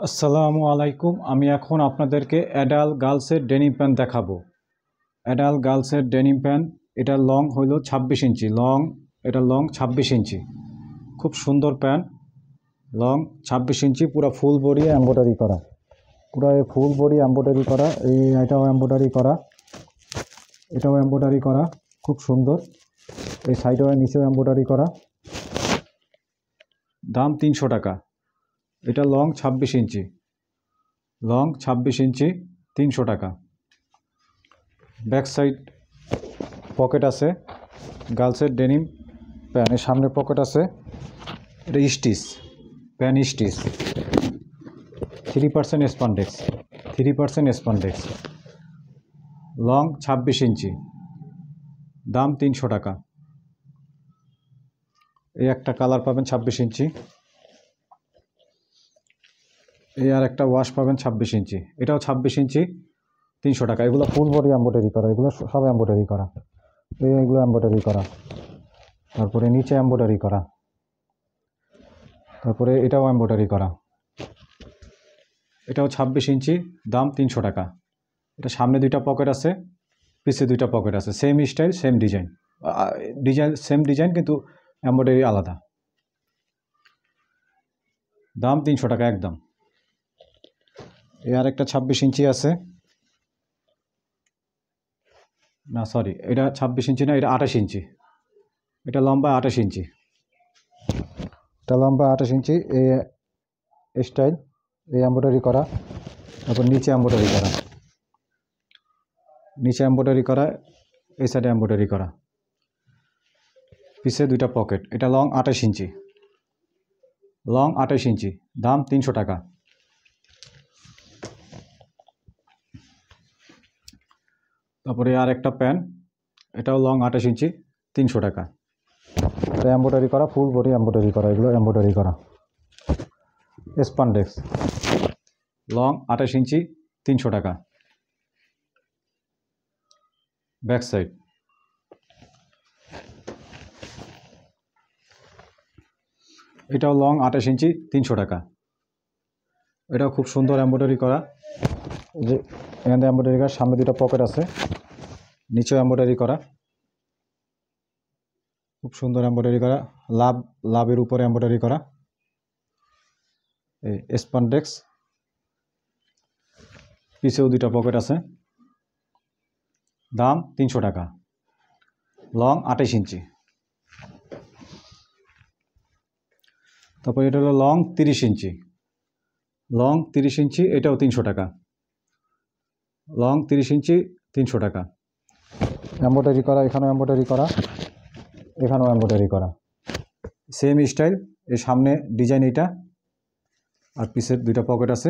আসসালামু আলাইকুম। আমি এখন আপনাদেরকে অ্যাডাল্ট গার্লসের ডেনিম প্যান্ট দেখাবো। অ্যাডাল্ট গার্লসের ডেনিম প্যান্ট, এটা লং হইল 26 ইঞ্চি। এটা লং 26 ইঞ্চি। খুব সুন্দর প্যান্ট, লং 26 ইঞ্চি, পুরো ফুল বডি এমব্রয়ডারি করা, পুরো ফুল বডি এমব্রয়ডারি করা। এটাও এমব্রয়ডারি করা, এটাও এমব্রয়ডারি করা, খুব সুন্দর। এই সাইডেও নিচেও এমব্রয়ডারি করা। দাম 300 টাকা। এটা লং 26 ইঞ্চি, লং 26 ইঞ্চি, 300 টাকা। ব্যাক সাইড পকেট আছে। গার্লসের ডেনিম প্যান্টের সামনে পকেট আছে। এটা স্টিচ, প্যান্ট স্টিচ, 3% স্পন্ডেক্স, 3% স্পন্ডেক্স, লং 26 ইঞ্চি, দাম 300 টাকা। এই একটা কালার পাবেন 26 ইঞ্চি, এই আর একটা ওয়াশ পাবেন 26 ইঞ্চি, এটাও 26 ইঞ্চি, 300 টাকা। এগুলো ফুল বডি এমব্রয়ডারি করা, এগুলো সব এমব্রয়ডারি করা, এগুলো এমব্রয়ডারি করা, তারপরে নিচে এমব্রয়ডারি করা, তারপরে এটাও এমব্রয়ডারি করা। এটাও 26 ইঞ্চি, দাম 300 টাকা। এটা সামনে দুইটা পকেট আছে, পিছে দুইটা পকেট আছে, same style same design, same design কিন্তু এমব্রয়ডারি আলাদা। দাম 300 টাকা একদম। এই আর একটা 26 ইঞ্চি আছে, না সরি, এটা 26 ইঞ্চি না, এটা 28 ইঞ্চি। এটা লম্বা 28 ইঞ্চি, এটা লম্বা 28 ইঞ্চি। এই স্টাইল, এই এমব্রয়ডারি করা, তারপর নিচে এমব্রয়ডারি করা, নিচে এমব্রয়ডারি করা, এই সাইডে এমব্রয়ডারি করা, পিছে দুইটা পকেট। এটা লং 28 ইঞ্চি, লং 28 ইঞ্চি, দাম 300 টাকা। তারপরে আর একটা প্যান্ট, এটাও লং 28 ইঞ্চি, 300 টাকা। এটা এমব্রয়ডারি করা, ফুল বডি এমব্রয়ডারি করা, এগুলো এমব্রয়ডারি করা, স্পন্ডেক্স, লং 28 ইঞ্চি, 300 টাকা। ব্যাক সাইড, এটাও লং 28 ইঞ্চি, 300 টাকা। এটাও খুব সুন্দর এমব্রয়ডারি করা, যে এখানে এমব্রয়ডারি করা, সামনে দুটো পকেট আছে, নিচেও এমব্রয়ডারি করা, খুব সুন্দর এমব্রয়ডারি করা, লাভের উপরে এমব্রয়ডারি করা, এই স্পন্ডেক্স, পিছেও দুইটা পকেট আছে। দাম 300 টাকা, লং 28 ইঞ্চি। তারপর এটা হলো লং 30 ইঞ্চি, লং 30 ইঞ্চি, এটাও 300 টাকা, লং 30 ইঞ্চি, 300 টাকা। এমব্রয়ডারি করা, এখানেও এমব্রয়ডারি করা, এখানেও এমব্রয়ডারি করা, সেম স্টাইল। এর সামনে ডিজাইন এইটা, আর পিছের দুইটা পকেট আছে,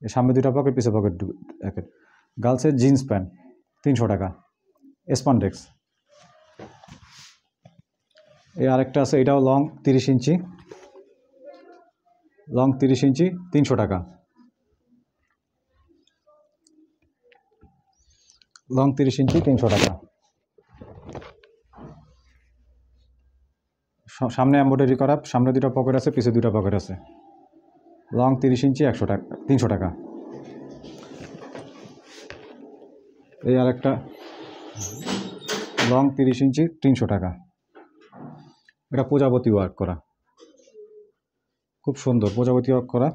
এর সামনে দুইটা পকেট, পিছে পকেট এক। গার্লসের জিন্স প্যান্ট, 300 টাকা, স্পন্ডেক্স। এই আরেকটা আছে, এটাও লং 30 ইঞ্চি, লং 30 ইঞ্চি, 300 টাকা, লং 30 ইঞ্চি, 300 টাকা। সামনে এমব্রয়ডারি করা, সামনে দুটো পকেট আছে, পিছে দুটো পকেট আছে, লং 30 ইঞ্চি, 100 টাকা, 300 টাকা। এই আরেকটা লং 30 ইঞ্চি, 300 টাকা। এটা প্রজাপতি ওয়ার্ক করা, খুব সুন্দর প্রজাপতি ওয়ার্ক করা,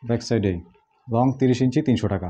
ব্যাক সাইডে, লং 30 ইঞ্চি, 300 টাকা।